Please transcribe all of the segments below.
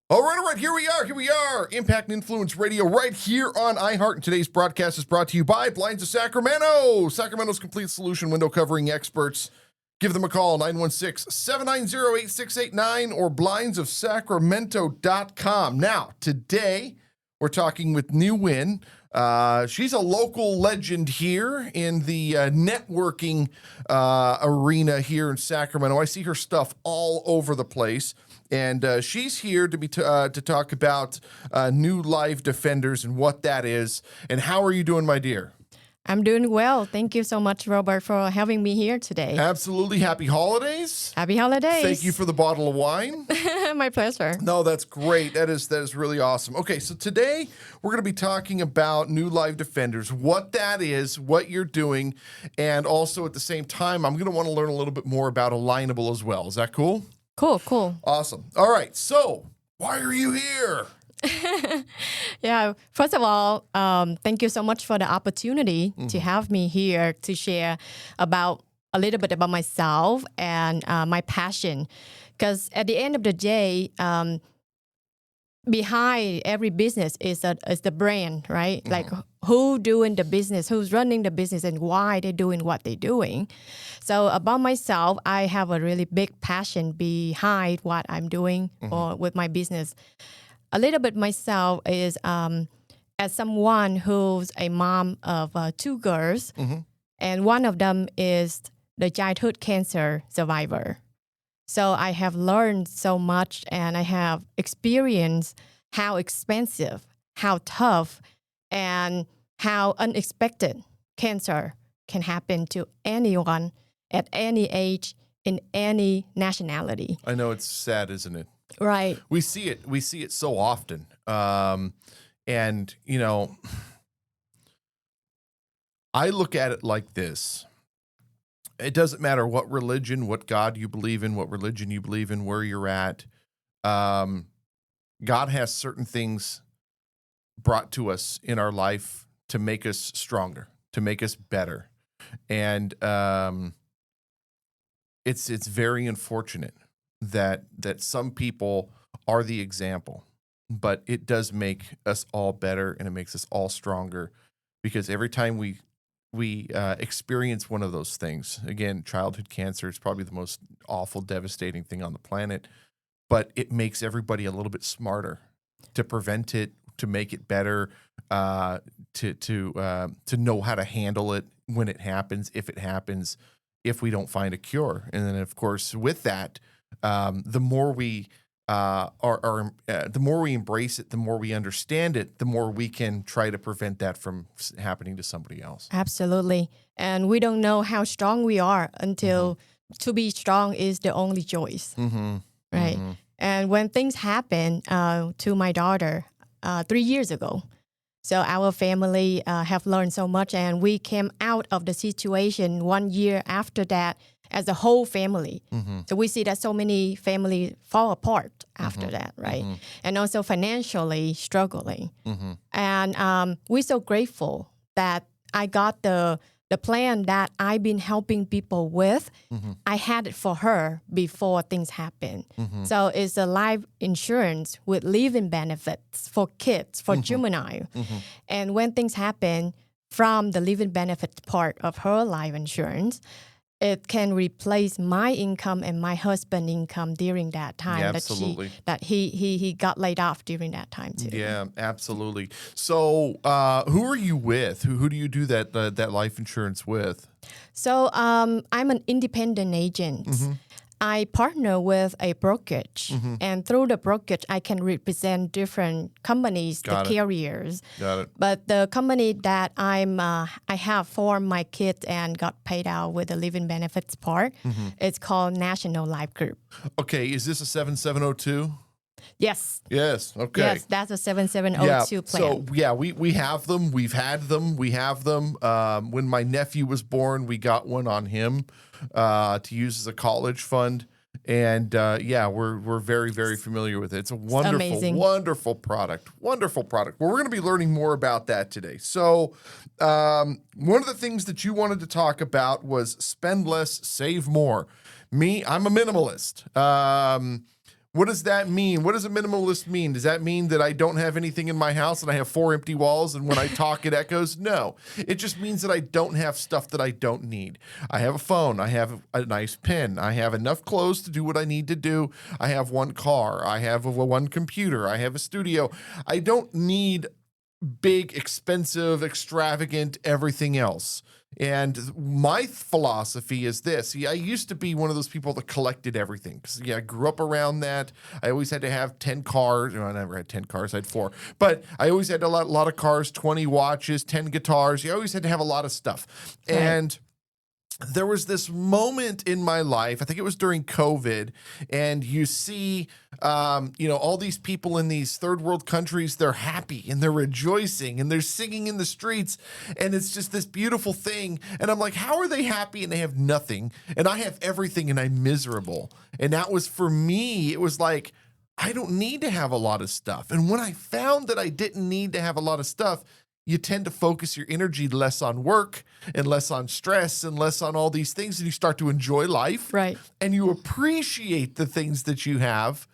All right, here we are, Impact and Influence Radio right here on iHeart, and today's broadcast is brought to you by Blinds of Sacramento, Sacramento's complete solution window covering experts. Give them a call, 916-790-8689 or blindsofsacramento.com. Now, today, we're talking with Nhu Nguyen. She's a local legend here in the networking arena here in Sacramento. I see her stuff all over the place. And she's here to talk about New Life Defenders and what that is. And how are you doing, my dear? I'm doing well. Thank you so much, Robert, for having me here today. Absolutely. Happy holidays. Happy holidays. Thank you for the bottle of wine. My pleasure. No, that's great. That is really awesome. Okay, so today we're going to be talking about New Life Defenders, what that is, what you're doing, and also at the same time, I'm going to want to learn a little bit more about Alignable as well. Is that cool? Cool. Awesome. All right. So, why are you here? Yeah. First of all, thank you so much for the opportunity to have me here to share a little bit about myself and my passion. Because at the end of the day, behind every business is the brand, right? Mm-hmm. Like who doing the business, who's running the business, and why they're doing what they're doing. So about myself, I have a really big passion behind what I'm doing or with my business. A little bit myself is as someone who's a mom of two girls, and one of them is the childhood cancer survivor. So I have learned so much, and I have experienced how expensive, how tough, and how unexpected cancer can happen to anyone at any age, in any nationality. I know it's sad, isn't it? Right. We see it so often. And, you know, I look at it like this. It doesn't matter what religion, what God you believe in, what religion you believe in, where you're at. God has certain things brought to us in our life to make us stronger, to make us better. And it's very unfortunate that some people are the example, but it does make us all better, and it makes us all stronger, because every time we experience one of those things, again, childhood cancer is probably the most awful, devastating thing on the planet, but it makes everybody a little bit smarter to prevent it, to make it better, to know how to handle it when it happens, if we don't find a cure. And then, of course, with that, the more we the more we embrace it, the more we understand it, the more we can try to prevent that from happening to somebody else. Absolutely. And we don't know how strong we are until to be strong is the only choice. Right. And when things happen to my daughter 3 years ago, so our family have learned so much, and we came out of the situation 1 year after that as a whole family. So we see that so many families fall apart after that, right? And also financially struggling. And we're so grateful that I got the plan that I've been helping people with. I had it for her before things happen. So it's a life insurance with living benefits for kids, for juvenile. And when things happen from the living benefits part of her life insurance, it can replace my income and my husband's income during that time. Yeah, absolutely. That he got laid off during that time too. Yeah, absolutely. So, who are you with? Who do you do that life insurance with? So, I'm an independent agent. I partner with a brokerage, and through the brokerage, I can represent different companies, carriers. Got it. But the company that I have for my kids and got paid out with the living benefits part, it's called National Life Group. Okay, is this a 7702? Yes. Yes. Okay. Yes, that's a 7702 plan. So yeah, we have them. We've had them. We have them. When my nephew was born, we got one on him to use as a college fund. And yeah, we're very, very familiar with it. It's a wonderful product. Wonderful product. Well, we're going to be learning more about that today. So one of the things that you wanted to talk about was spend less, save more. I'm a minimalist. What does that mean? What does a minimalist mean? Does that mean that I don't have anything in my house and I have 4 empty walls and when I talk it echoes? No. It just means that I don't have stuff that I don't need. I have a phone. I have a nice pen. I have enough clothes to do what I need to do. I have one car. I have one computer. I have a studio. I don't need big, expensive, extravagant everything else. And my philosophy is this. I used to be one of those people that collected everything. Because, I grew up around that. I always had to have 10 cars. I never had 10 cars. I had 4. But I always had a lot of cars, 20 watches, 10 guitars. I always had to have a lot of stuff. Right. And there was this moment in my life, I think it was during COVID, and you see, all these people in these third world countries, they're happy and they're rejoicing and they're singing in the streets. And it's just this beautiful thing. And I'm like, how are they happy and they have nothing? And I have everything and I'm miserable. And that was, for me, it was like, I don't need to have a lot of stuff. And when I found that I didn't need to have a lot of stuff, you tend to focus your energy less on work and less on stress and less on all these things. And you start to enjoy life. Right. And you appreciate the things that you have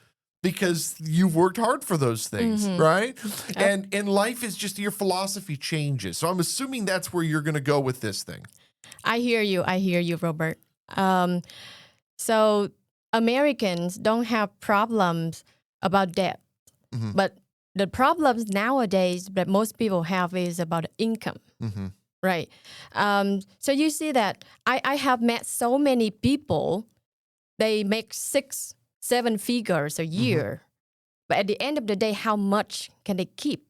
because you've worked hard for those things. Mm-hmm. Right. Yep. And life is just, your philosophy changes. So I'm assuming that's where you're going to go with this thing. I hear you, Robert. So Americans don't have problems about debt, mm-hmm. but the problems nowadays that most people have is about income, mm-hmm. right? So you see that I have met so many people, they make 6-7 figures a year, mm-hmm. but at the end of the day, how much can they keep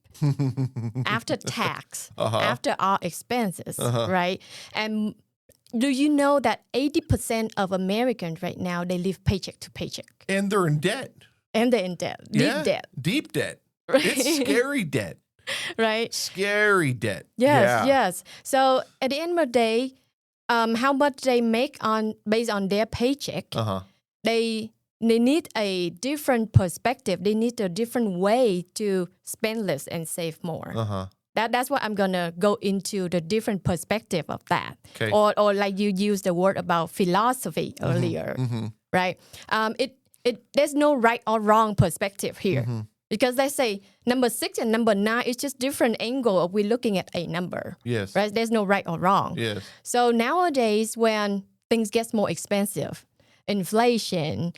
after tax, uh-huh. after all expenses, uh-huh. right? And do you know that 80% of Americans right now, they live paycheck to paycheck? And they're in debt. And they're in debt, deep debt. Deep debt. Right. It's scary debt. Right. Scary debt. Yes. So at the end of the day, how much they make based on their paycheck, uh-huh. they need a different perspective. They need a different way to spend less and save more. Uh-huh. That's what I'm gonna go into, the different perspective of that. Okay. Or like you used the word about philosophy earlier, mm-hmm. right? There's no right or wrong perspective here. Mm-hmm. Because they say number 6 and number 9 is just different angle of we looking at a number. Yes. Right? There's no right or wrong. Yes. So nowadays, when things get more expensive, inflation,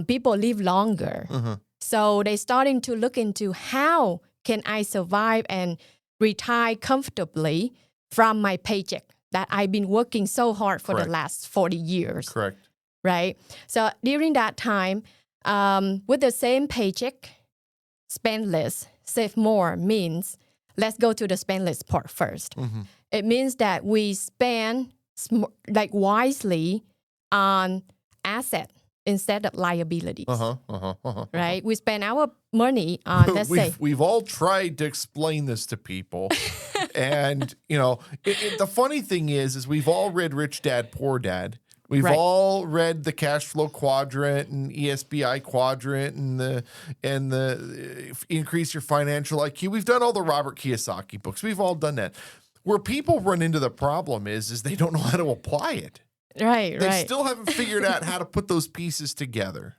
people live longer. Uh-huh. So they're starting to look into how can I survive and retire comfortably from my paycheck that I've been working so hard for the last 40 years. Correct. Right? So during that time, with the same paycheck, spend less, save more means, let's go to the spend less part first. Mm-hmm. It means that we spend wisely on asset instead of liabilities. Right? We spend our money on, let's say. We've all tried to explain this to people. And, the funny thing is we've all read Rich Dad, Poor Dad. We've all read the cash flow quadrant and ESBI quadrant and the increase your financial IQ. We've done all the Robert Kiyosaki books. We've all done that. Where people run into the problem is they don't know how to apply it. Right. They still haven't figured out how to put those pieces together.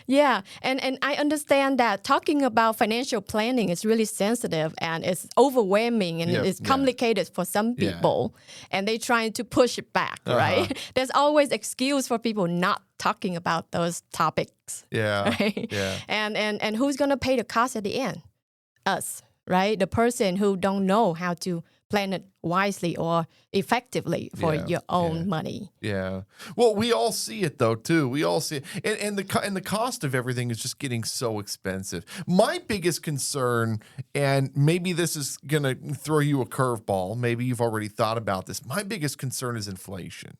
Yeah, and I understand that talking about financial planning is really sensitive and it's overwhelming and it's complicated for some people, and they're trying to push it back, right? There's always excuse for people not talking about those topics. Yeah, right? Yeah. And who's gonna pay the cost at the end? Us, right? The person who don't know how to plan it wisely or effectively for your own money. Yeah. Well, we all see it though too. We all see it, and the cost of everything is just getting so expensive. My biggest concern, and maybe this is gonna throw you a curveball. Maybe you've already thought about this. My biggest concern is inflation,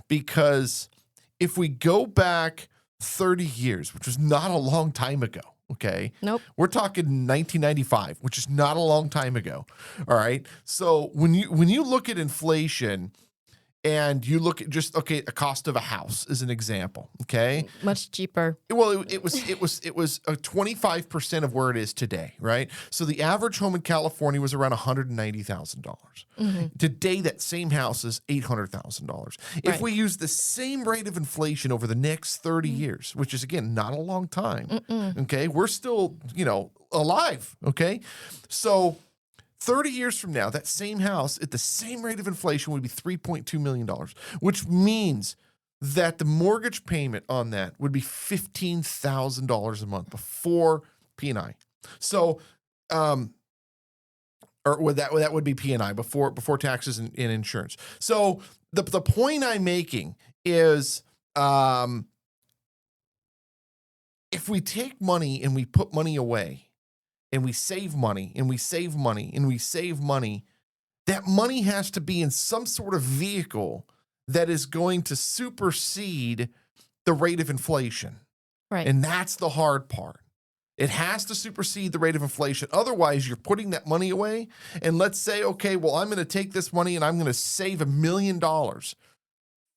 because if we go back 30 years, which was not a long time ago. Okay. Nope. We're talking 1995, which is not a long time ago. All right. So when you look at inflation, and you look at just, okay, the cost of a house as an example, okay? Much cheaper. Well, it was 25% of where it is today, right? So the average home in California was around $190,000. Today, that same house is $800,000. If we use the same rate of inflation over the next 30 years, which is, again, not a long time, okay? We're still, alive, okay? So 30 years from now, that same house at the same rate of inflation would be $3.2 million, which means that the mortgage payment on that would be $15,000 a month before P&I. So, or that would be P&I before taxes and insurance. So the point I'm making is, if we take money and we put money away, and we save money, and we save money, and we save money, that money has to be in some sort of vehicle that is going to supersede the rate of inflation. Right. And that's the hard part. It has to supersede the rate of inflation. Otherwise, you're putting that money away. And let's say, okay, well, I'm going to take this money and I'm going to save $1 million.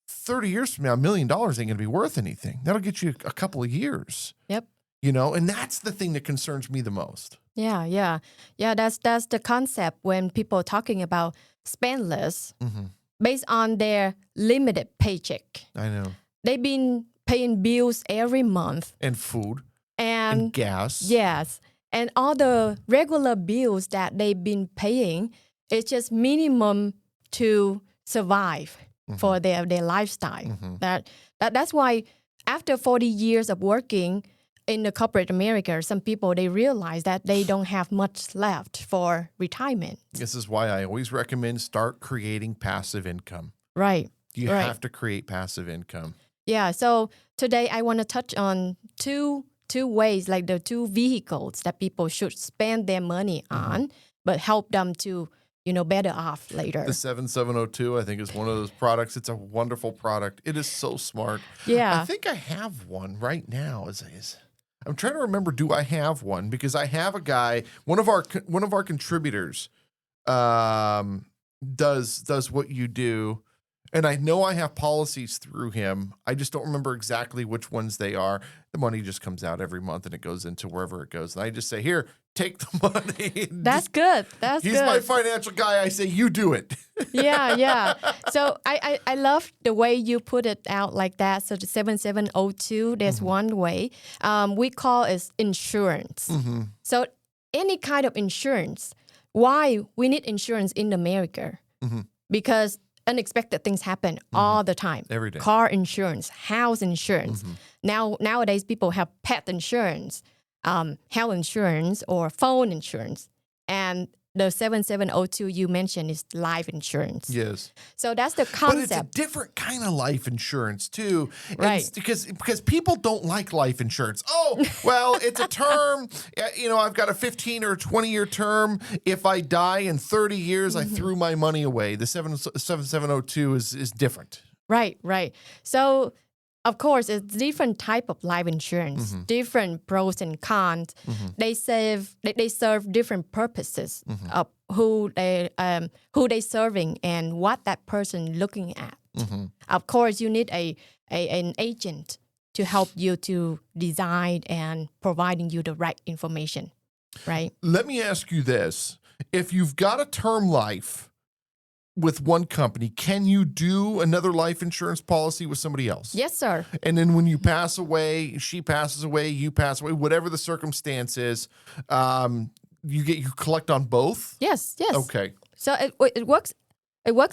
30 years from now, $1 million ain't going to be worth anything. That'll get you a couple of years. Yep. And that's the thing that concerns me the most. Yeah. That's the concept when people are talking about spend less based on their limited paycheck. I know. They've been paying bills every month. And food. And gas. Yes. And all the regular bills that they've been paying, it's just minimum to survive for their lifestyle. That's why after 40 years of working in the corporate America, some people, they realize that they don't have much left for retirement. This is why I always recommend start creating passive income. Right. You have to create passive income. Yeah. So today I want to touch on two ways, like the two vehicles that people should spend their money on, but help them to, better off later. The 7702, I think, is one of those products. It's a wonderful product. It is so smart. Yeah. I think I have one right now. I'm trying to remember, do I have one? Because I have a guy, one of our contributors does what you do. And I know I have policies through him. I just don't remember exactly which ones they are. The money just comes out every month and it goes into wherever it goes. And I just say, here, take the money. That's good. He's my financial guy. I say, you do it. Yeah. So I love the way you put it out like that. So the 7702, there's one way. We call it insurance. So any kind of insurance. Why we need insurance in America? Because unexpected things happen all the time. Every day. Car insurance, house insurance. Nowadays, people have pet insurance, health insurance, or phone insurance. And the 7702 you mentioned is life insurance. Yes. So that's the concept. But it's a different kind of life insurance too. Right. Because people don't like life insurance. Oh, well, it's a term. I've got a 15 or 20-year term. If I die in 30 years, I threw my money away. The 7702 is different. Right. So, of course, it's different type of life insurance, different pros and cons. They serve different purposes of who they serving and what that person looking at. Of course, you need an agent to help you to design and providing you the right information. Right. Let me ask you this: if you've got a term life with one company, can you do another life insurance policy with somebody else? Yes, sir. And then when you pass away, she passes away, you pass away, whatever the circumstance is, you collect on both? Yes. Okay. So it works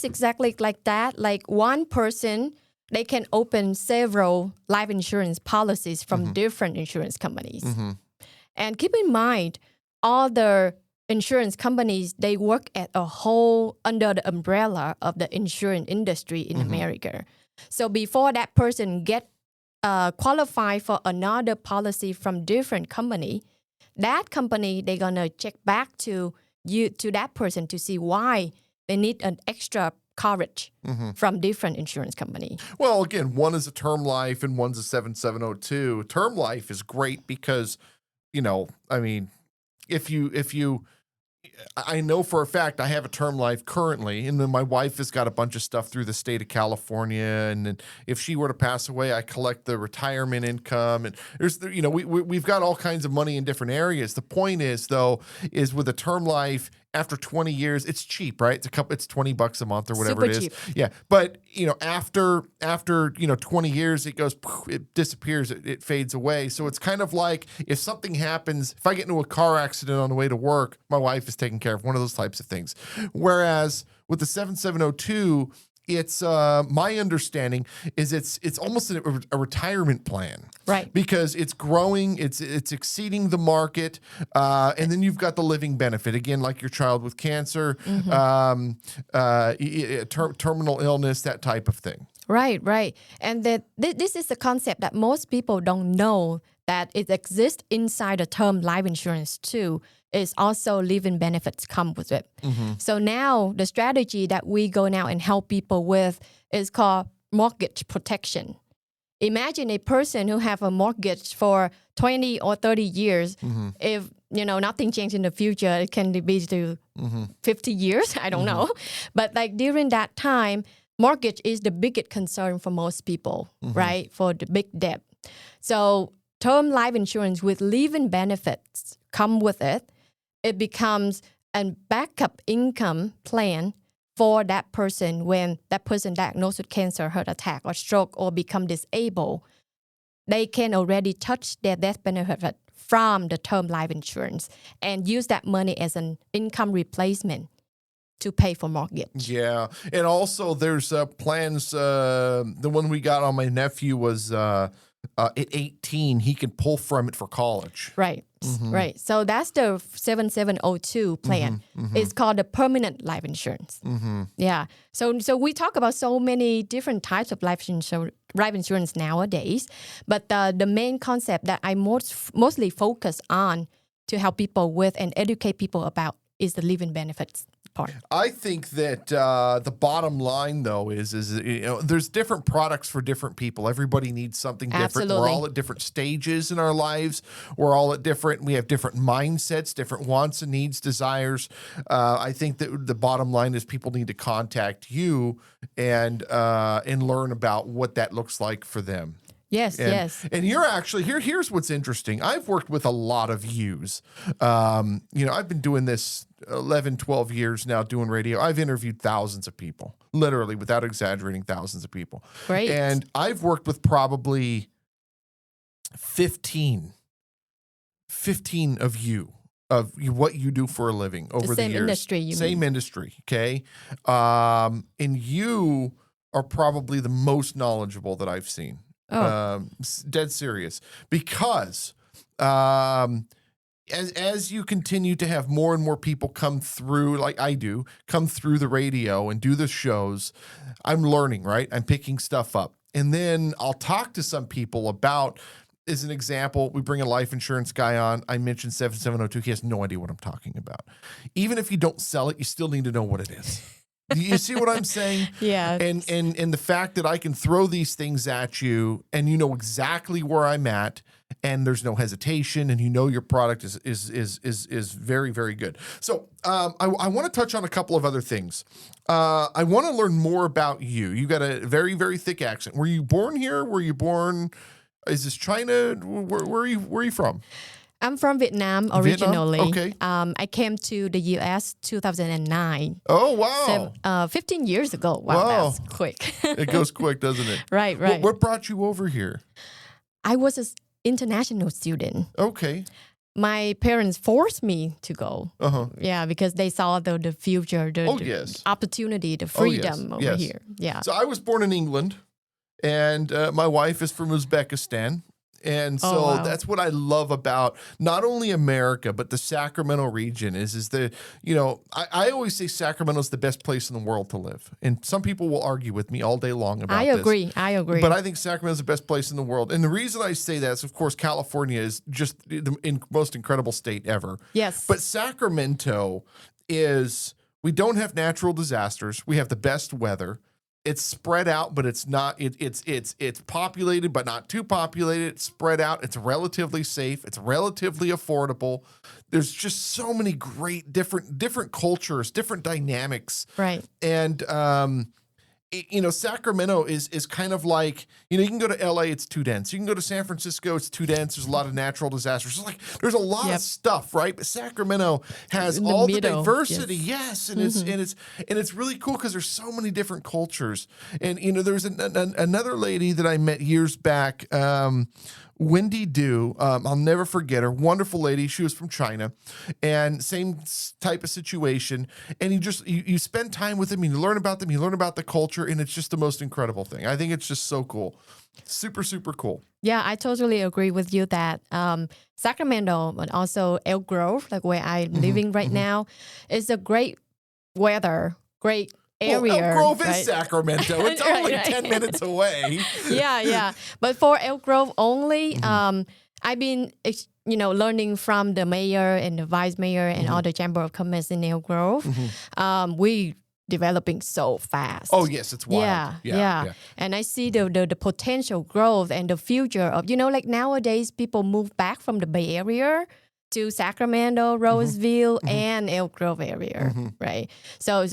exactly like that. Like one person, they can open several life insurance policies from different insurance companies. And keep in mind, all the insurance companies, they work at under the umbrella of the insurance industry in America. So before that person get qualified for another policy from different company, that company, they're going to check back to that person to see why they need an extra coverage from different insurance company. Well, again, one is a term life and one's a 7702. Term life is great because, if you I know for a fact I have a term life currently, and then my wife has got a bunch of stuff through the state of California. And then if she were to pass away, I collect the retirement income. And there's, we've got all kinds of money in different areas. The point is, though, is with a term life, after 20 years, it's cheap, right? It's $20 a month or whatever Super it is. cheap. Yeah. But, after 20 years, it goes, it disappears, it fades away. So it's kind of like if something happens, if I get into a car accident on the way to work, my wife is taking care of, one of those types of things. Whereas with the 7702, it's my understanding is it's almost a retirement plan, Right? Because it's growing, it's exceeding the market, and then you've got the living benefit again, like your child with cancer, terminal illness, that type of thing. Right. And that this is the concept that most people don't know that it exists inside the term life insurance too. Is also living benefits come with it. So now the strategy that we go now and help people with is called mortgage protection. Imagine a person who have a mortgage for 20 or 30 years. If nothing changed in the future, it can be to 50 years. I don't know. But like during that time, mortgage is the biggest concern for most people, right? For the big debt. So term life insurance with living benefits come with it. It becomes a backup income plan for that person when that person diagnosed with cancer, heart attack, or stroke, or become disabled. They can already touch their death benefit from the term life insurance and use that money as an income replacement to pay for mortgage. Yeah. And also there's plans. The one we got on my nephew was at 18, he can pull from it for college. Right. Right. So that's the 7702 plan. It's called the permanent life insurance. Yeah. So we talk about so many different types of life insurance nowadays, but the main concept that I mostly focus on to help people with and educate people about is the living benefits part. I think that the bottom line, though, is there's different products for different people. Everybody needs something different. Absolutely. We're all at different stages in our lives. We're all at different. We have different mindsets, different wants and needs, desires. I think that the bottom line is people need to contact you and learn about what that looks like for them. Yes, yes. And you're actually here's what's interesting. I've worked with a lot of yous. I've been doing this 11, 12 years now doing radio. I've interviewed thousands of people, literally without exaggerating, thousands of people. Great. And I've worked with probably 15 of you, what you do for a living over the years. Same industry, you mean. Same industry, okay? And you are probably the most knowledgeable that I've seen. Dead serious, because as you continue to have more and more people come through, like I do, come through the radio and do the shows, I'm learning, right? I'm picking stuff up. And then I'll talk to some people about, as an example, we bring a life insurance guy on. I mentioned 7702. He has no idea what I'm talking about. Even if you don't sell it, you still need to know what it is. You see what I'm saying? Yeah. And the fact that I can throw these things at you and you know exactly where I'm at and there's no hesitation and you know your product is very, very good. So I want to touch on a couple of other things. I want to learn more about you. You got a very, very thick accent. Were you born here? Were you born? Is this China? Where are you from? I'm from Vietnam originally. Okay. I came to the U.S. 2009. Oh, wow. 15 years ago. Wow, that's quick. It goes quick, doesn't it? Right. What brought you over here? I was an international student. Okay. My parents forced me to go. Uh-huh. Yeah, because they saw the future, the opportunity, the freedom over here. Yeah. So I was born in England, and my wife is from Uzbekistan. And so that's what I love about not only America, but the Sacramento region is I always say Sacramento's the best place in the world to live. And some people will argue with me all day long about this. I agree. But I think Sacramento's the best place in the world. And the reason I say that is, of course, California is just the most incredible state ever. Yes. But Sacramento we don't have natural disasters. We have the best weather. It's spread out, but it's not. It's populated, but not too populated. It's spread out. It's relatively safe. It's relatively affordable. There's just so many great different cultures, different dynamics, Right. and Sacramento is kind of like, you can go to LA, it's too dense. You can go to San Francisco, it's too dense. There's a lot of natural disasters. There's a lot of stuff, right? But Sacramento has all the diversity, yes, and it's really cool because there's so many different cultures. And there's another lady that I met years back, Wendy Du, I'll never forget her. Wonderful lady. She was from China, and same type of situation. And you spend time with them, and you learn about them, you learn about the culture, and it's just the most incredible thing. I think it's just so cool. Super, super cool. Yeah, I totally agree with you that Sacramento, but also Elk Grove, like where I'm living right now, is a great weather, great area. Elk Grove is Sacramento. It's only 10 minutes away. Yeah. But for Elk Grove only, I've been, learning from the mayor and the vice mayor and all the chamber of commerce in Elk Grove. We developing so fast. Oh yes, it's wild. Yeah. And I see the potential growth and the future of, like nowadays people move back from the Bay Area to Sacramento, Roseville, and Elk Grove area, right? So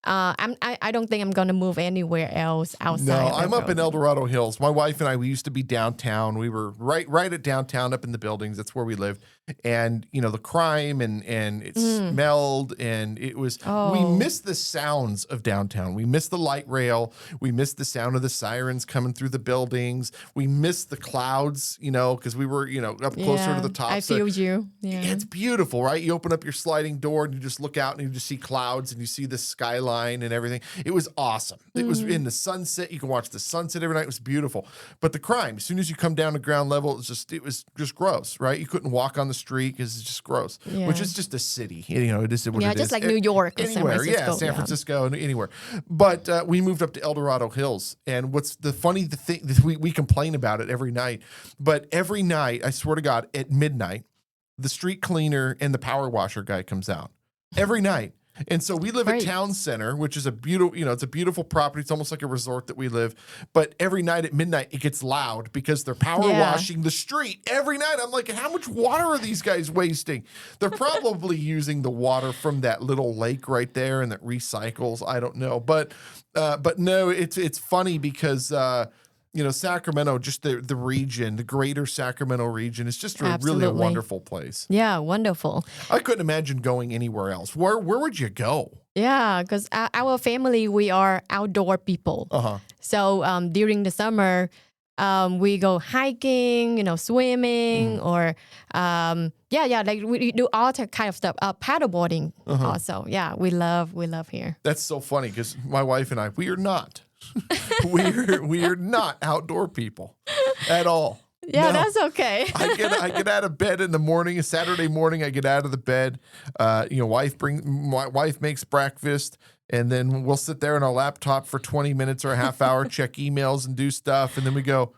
I don't think I'm gonna move anywhere else outside. No, of I'm up in Grove. El Dorado Hills. My wife and I, we used to be downtown. We were right at downtown, up in the buildings. That's where we lived. And the crime and it smelled, and it was. We missed the sounds of downtown. We missed the light rail. We missed the sound of the sirens coming through the buildings. We missed the clouds, because we were up closer to the top. I feel you. Yeah, it's beautiful, right? You open up your sliding door and you just look out and you just see clouds and you see the skyline and everything. It was awesome. It was in the sunset. You can watch the sunset every night. It was beautiful. But the crime, as soon as you come down to ground level, it was just gross, right? You couldn't walk on the street because it's just gross, which is just a city. It is what it is. Just like New York or anywhere. San Francisco, and anywhere. But we moved up to El Dorado Hills. And what's the funny thing, we complain about it every night, but every night, I swear to God, at midnight, the street cleaner and the power washer guy comes out every night. And so we live at Town Center, which is a beautiful, it's a beautiful property. It's almost like a resort that we live. But every night at midnight, it gets loud because they're power washing the street every night. I'm like, how much water are these guys wasting? They're probably using the water from that little lake right there and that recycles. I don't know. But no, it's funny because Sacramento, just the region, the greater Sacramento region, is just really a wonderful place. Yeah, wonderful. I couldn't imagine going anywhere else. Where would you go? Yeah, because our family, we are outdoor people. So during the summer, we go hiking, swimming, or like we do all that kind of stuff. Paddleboarding also. Yeah, we love here. That's so funny because my wife and I, we are not. we are not outdoor people at all. Yeah, no. That's okay. I get out of bed in the morning. A Saturday morning, I get out of the bed. My wife makes breakfast, and then we'll sit there on our laptop for 20 minutes or a half hour, check emails and do stuff, and then we go,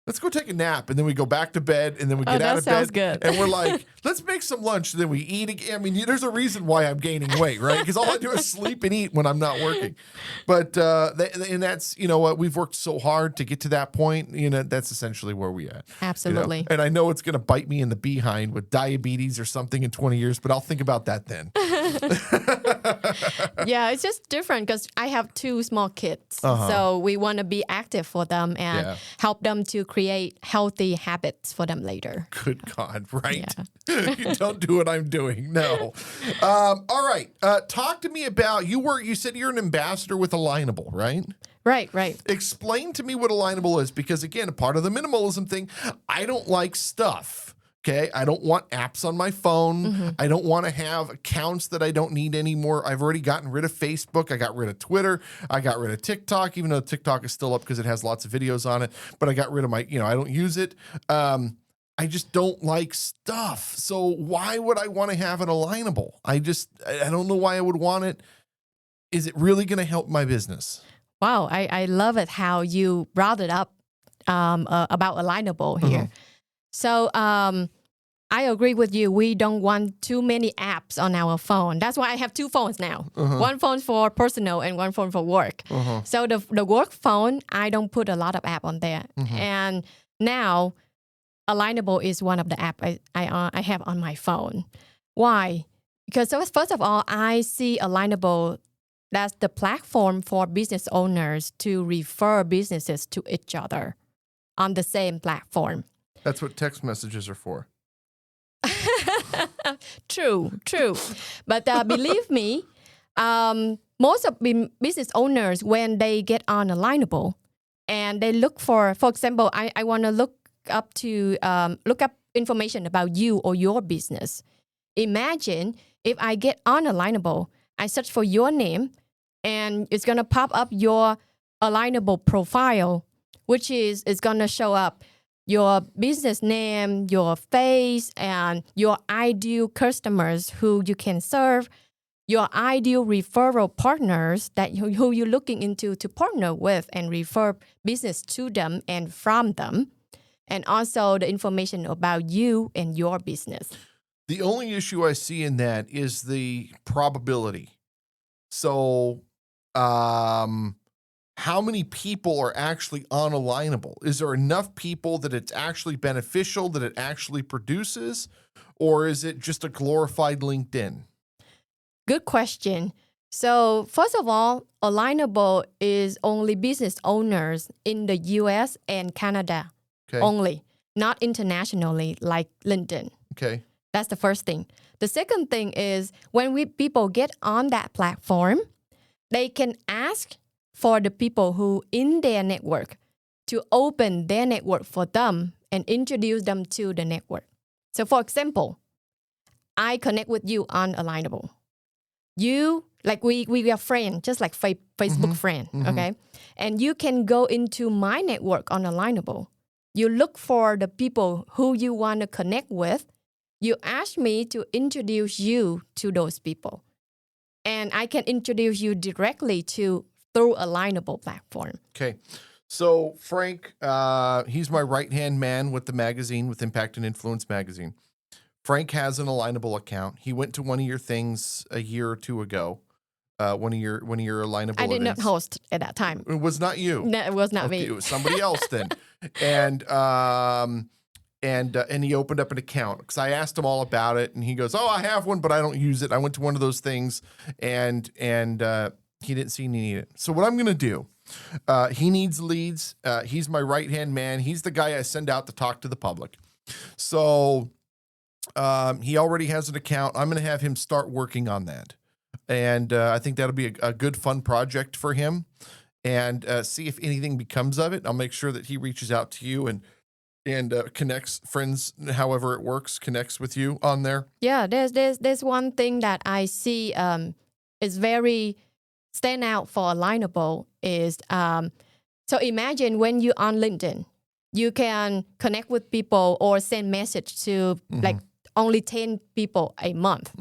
let's go take a nap. And then we go back to bed, and then we get out of bed. Good. And we're like, let's make some lunch. And then we eat again. I mean, there's a reason why I'm gaining weight, right? Because all I do is sleep and eat when I'm not working. But, and that's, what, we've worked so hard to get to that point. That's essentially where we at. Absolutely. And I know it's going to bite me in the behind with diabetes or something in 20 years, but I'll think about that then. Yeah, it's just different because I have 2 small kids. So we want to be active for them and help them to create healthy habits for them later. Good God, right? Yeah. You don't do what I'm doing. No. All right. Talk to me about, you said you're an ambassador with Alignable, right? Right. Explain to me what Alignable is, because again, a part of the minimalism thing, I don't like stuff. Okay, I don't want apps on my phone. I don't want to have accounts that I don't need anymore. I've already gotten rid of Facebook. I got rid of Twitter. I got rid of TikTok, even though TikTok is still up because it has lots of videos on it. But I got rid of my, I don't use it. I just don't like stuff. So why would I want to have an Alignable? I don't know why I would want it. Is it really going to help my business? Wow, I love it how you brought it up about Alignable here. So I agree with you. We don't want too many apps on our phone. That's why I have two phones now. One phone for personal and one phone for work. So the work phone, I don't put a lot of app on there. And now Alignable is one of the app I have on my phone. Why? Because first of all, I see Alignable that's the platform for business owners to refer businesses to each other on the same platform. That's what text messages are for. True. But believe me, most of business owners, when they get on Alignable and they look for example, I want to look up information about you or your business. Imagine if I get on Alignable, I search for your name, and it's going to pop up your Alignable profile, which is going to show up your business name, your face, and your ideal customers who you can serve, your ideal referral partners who you're looking into to partner with and refer business to them and from them, and also the information about you and your business. The only issue I see in that is the probability. So, how many people are actually on Alignable? Is there enough people that it's actually beneficial, that it actually produces, or is it just a glorified LinkedIn? Good question. So, first of all, Alignable is only business owners in the US and Canada only, not internationally like LinkedIn. Okay. That's the first thing. The second thing is when people get on that platform, they can ask for the people who in their network to open their network for them and introduce them to the network. So for example, I connect with you on Alignable. You, like we are friends, just like Facebook friend, okay? And you can go into my network on Alignable. You look for the people who you want to connect with. You ask me to introduce you to those people. And I can introduce you directly through Alignable platform. Okay. So Frank, he's my right-hand man with the magazine, with Impact and Influence magazine. Frank has an Alignable account. He went to one of your things a year or two ago, one of your Alignable I did events. not host at that time. It was not you. No, it was not me. It was somebody else then. And he opened up an account because I asked him all about it, and he goes, "Oh, I have one, but I don't use it. I went to one of those things, and he didn't see any need it." So what I'm going to do, he needs leads. He's my right-hand man. He's the guy I send out to talk to the public. So he already has an account. I'm going to have him start working on that. And I think that'll be a good, fun project for him, and see if anything becomes of it. I'll make sure that he reaches out to you and connects friends, however it works, connects with you on there. Yeah, there's one thing that I see is very stand out for Alignable is so imagine when you're on LinkedIn, you can connect with people or send message to like only 10 people a month.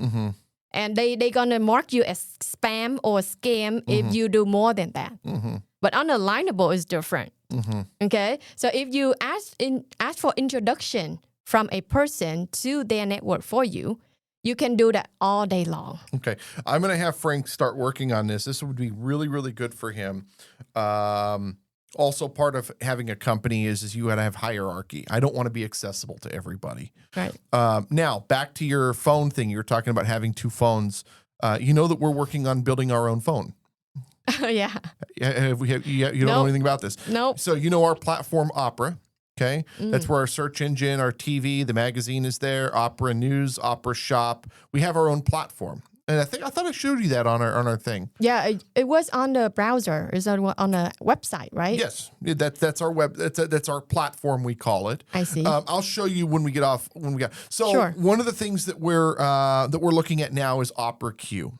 And they're going to mark you as spam or scam if you do more than that. But on Alignable, it's different. Okay? So if you ask for introduction from a person to their network for you, you can do that all day long. Okay. I'm going to have Frank start working on this. This would be really, really good for him. Also, part of having a company is you got to have hierarchy. I don't want to be accessible to everybody. Right. Now, back to your phone thing. You were talking about having two phones. You know that we're working on building our own phone. Yeah. You don't know anything about this? Nope. So you know our platform, Opera. Okay. That's where our search engine, our TV, the magazine is there, Opera News, Opera Shop. We have our own platform. And I thought I showed you that on our thing. Yeah, it was on the browser. It's on the website, right? Yes, that's our web. That's our platform. We call it. I see. I'll show you when we get off. So Sure. One of the things that we're looking at now is Opera Q,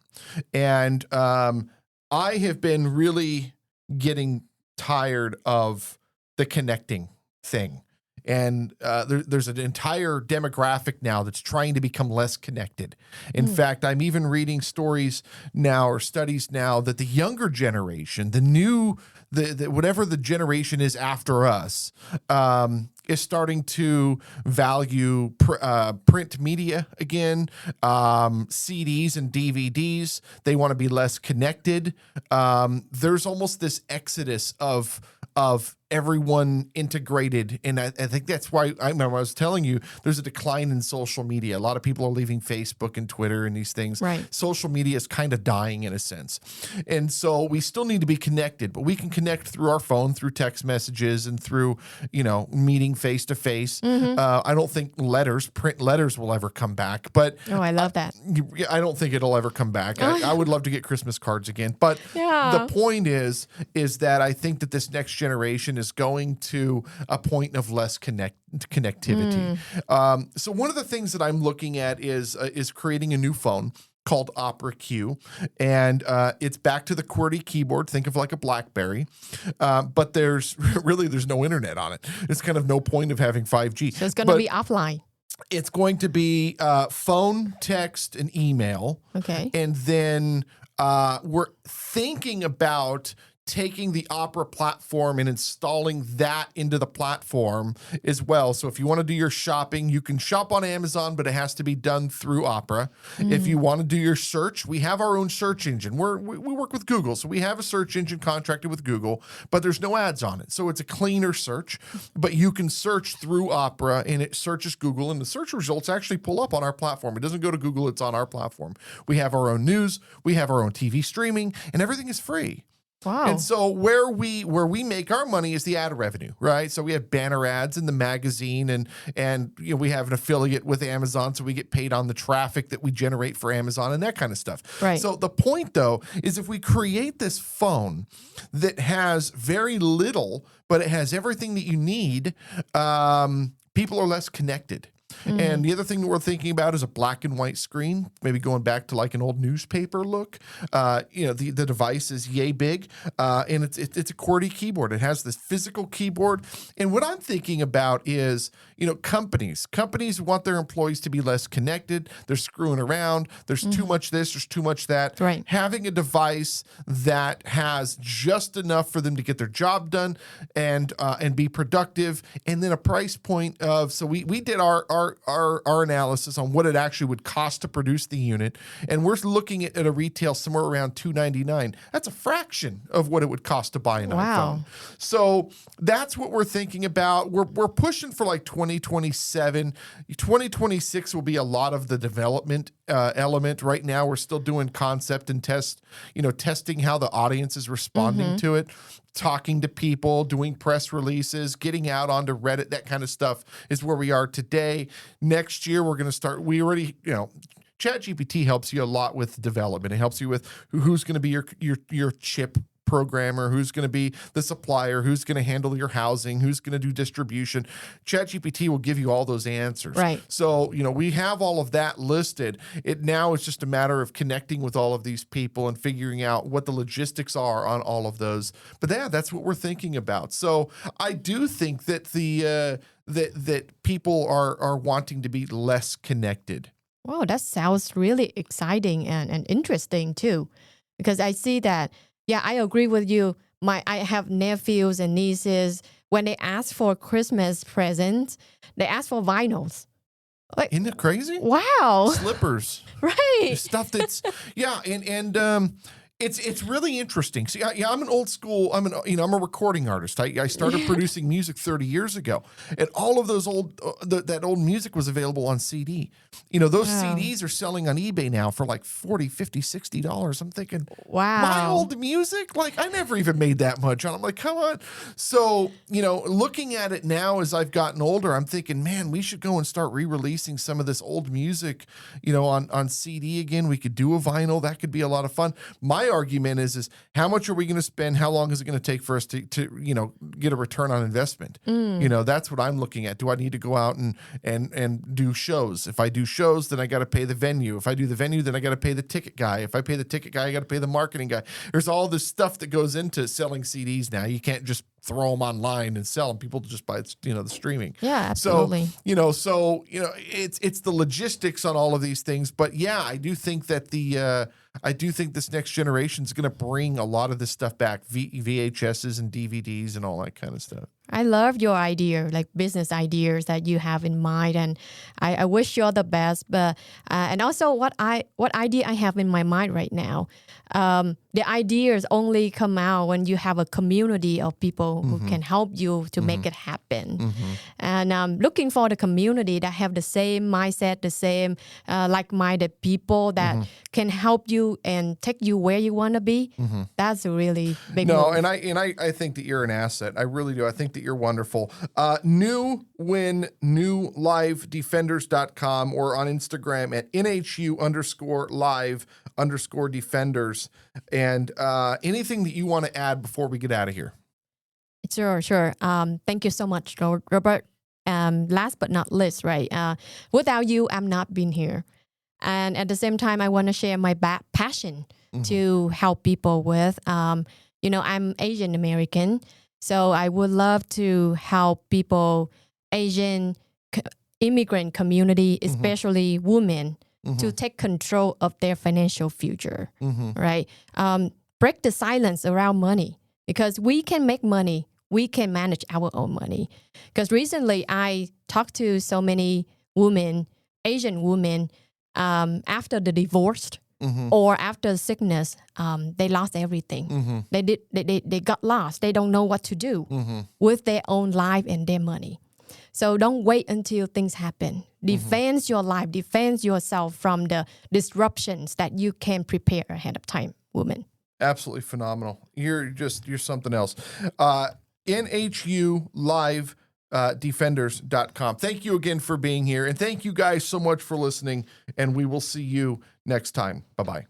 and I have been really getting tired of the connecting thing. And there's an entire demographic now that's trying to become less connected. In fact, I'm even reading stories now or studies now that the younger generation, the whatever the generation is after us, is starting to value print media again, CDs and DVDs. They want to be less connected. There's almost this exodus of everyone integrated. And I think that's why I remember I was telling you there's a decline in social media. A lot of people are leaving Facebook and Twitter and these things. Right. Social media is kind of dying in a sense. And so we still need to be connected, but we can connect through our phone, through text messages, and through, meeting face to face. I don't think print letters will ever come back, but I love that. I don't think it'll ever come back. I would love to get Christmas cards again, but Yeah. the point is that I think that this next generation is going to a point of less connectivity. So one of the things that I'm looking at is creating a new phone called Opera Q, and it's back to the QWERTY keyboard. Think of like a BlackBerry, but there's no internet on it. It's kind of no point of having 5G. So it's going to be offline. It's going to be phone, text, and email. Okay. And then we're thinking about taking the Opera platform and installing that into the platform as well. So if you want to do your shopping, you can shop on Amazon, but it has to be done through Opera. If you want to do your search, we have our own search engine. We work with Google, so we have a search engine contracted with Google, but there's no ads on it. So it's a cleaner search, but you can search through Opera and it searches Google, and the search results actually pull up on our platform. It doesn't go to Google, it's on our platform. We have our own news, we have our own TV streaming, and everything is free. Wow. And so where we make our money is the ad revenue, right? So we have banner ads in the magazine, and we have an affiliate with Amazon, so we get paid on the traffic that we generate for Amazon and that kind of stuff. Right. So the point, though, is if we create this phone that has very little, but it has everything that you need, people are less connected. And the other thing that we're thinking about is a black and white screen, maybe going back to like an old newspaper look. The device is yay big, and it's a QWERTY keyboard. It has this physical keyboard. And what I'm thinking about is, companies want their employees to be less connected. They're screwing around. There's too much this, there's too much that. Right. Having a device that has just enough for them to get their job done and be productive, and then a price point of, so we did our analysis on what it actually would cost to produce the unit, and we're looking at a retail somewhere around $299. That's a fraction of what it would cost to buy an iPhone. So that's what we're thinking about. We're pushing for like 2027. 2026 will be a lot of the development element. Right now, we're still doing concept and testing how the audience is responding to it, talking to people, doing press releases, getting out onto Reddit, that kind of stuff is where we are today. Next year, we're going to start. We already, ChatGPT helps you a lot with development. It helps you with who's going to be your chip programmer, who's going to be the supplier, who's going to handle your housing, who's going to do distribution. ChatGPT will give you all those answers. Right. So, we have all of that listed. Now it's just a matter of connecting with all of these people and figuring out what the logistics are on all of those. But yeah, that's what we're thinking about. So I do think that that people are wanting to be less connected. Wow, that sounds really exciting and interesting too, because I see that. Yeah, I agree with you. I have nephews and nieces. When they ask for Christmas presents, they ask for vinyls. Like, isn't it crazy? Wow. Slippers. Right. Stuff that's and it's really interesting. See, I'm an old school. I'm a recording artist. I started producing music 30 years ago, and all of those that old music was available on CD. Those CDs are selling on eBay now for like $40, $50, $60. I'm thinking, wow, my old music? Like, I never even made that much on. I'm like, come on. So, looking at it now as I've gotten older, I'm thinking, man, we should go and start re-releasing some of this old music, on CD again. We could do a vinyl. That could be a lot of fun. My argument is how much are we going to spend? How long is it going to take for us to get a return on investment? That's what I'm looking at. Do I need to go out and do shows? If I do shows, then I got to pay the venue. If I do the venue, then I got to pay the ticket guy. If I pay the ticket guy, I got to pay the marketing guy. There's all this stuff that goes into selling CDs now. You can't just throw them online and sell them. People just buy the streaming. Yeah, absolutely. So it's the logistics on all of these things. But yeah, I do think that this next generation is going to bring a lot of this stuff back, VHSs and DVDs and all that kind of stuff. I love your idea, like business ideas that you have in mind, and I wish you all the best. But and also, what idea I have in my mind right now, the ideas only come out when you have a community of people who can help you to make it happen. And I'm looking for the community that have the same mindset, the same like-minded people that can help you and take you where you want to be. That's a really big move. And I think that you're an asset. I really do. I think that you're wonderful. Nhu Nguyen, newlivedefenders.com, or on Instagram at NHU_live_defenders. And anything that you want to add before we get out of here? Sure. Thank you so much, Robert. Last but not least, right? Without you, I'm not being here. And at the same time, I want to share my passion to help people with. I'm Asian American, so I would love to help people, Asian immigrant community, especially women, to take control of their financial future, right? Break the silence around money, because we can make money. We can manage our own money. Because recently I talked to so many women, Asian women, after the divorce or after sickness, they lost everything. They got lost. They don't know what to do with their own life and their money. So don't wait until things happen. Defend your life, defend yourself from the disruptions that you can prepare ahead of time, women. Absolutely phenomenal. You're something else. NHU Live defenders.com. Thank you again for being here. And thank you guys so much for listening. And we will see you next time. Bye-bye.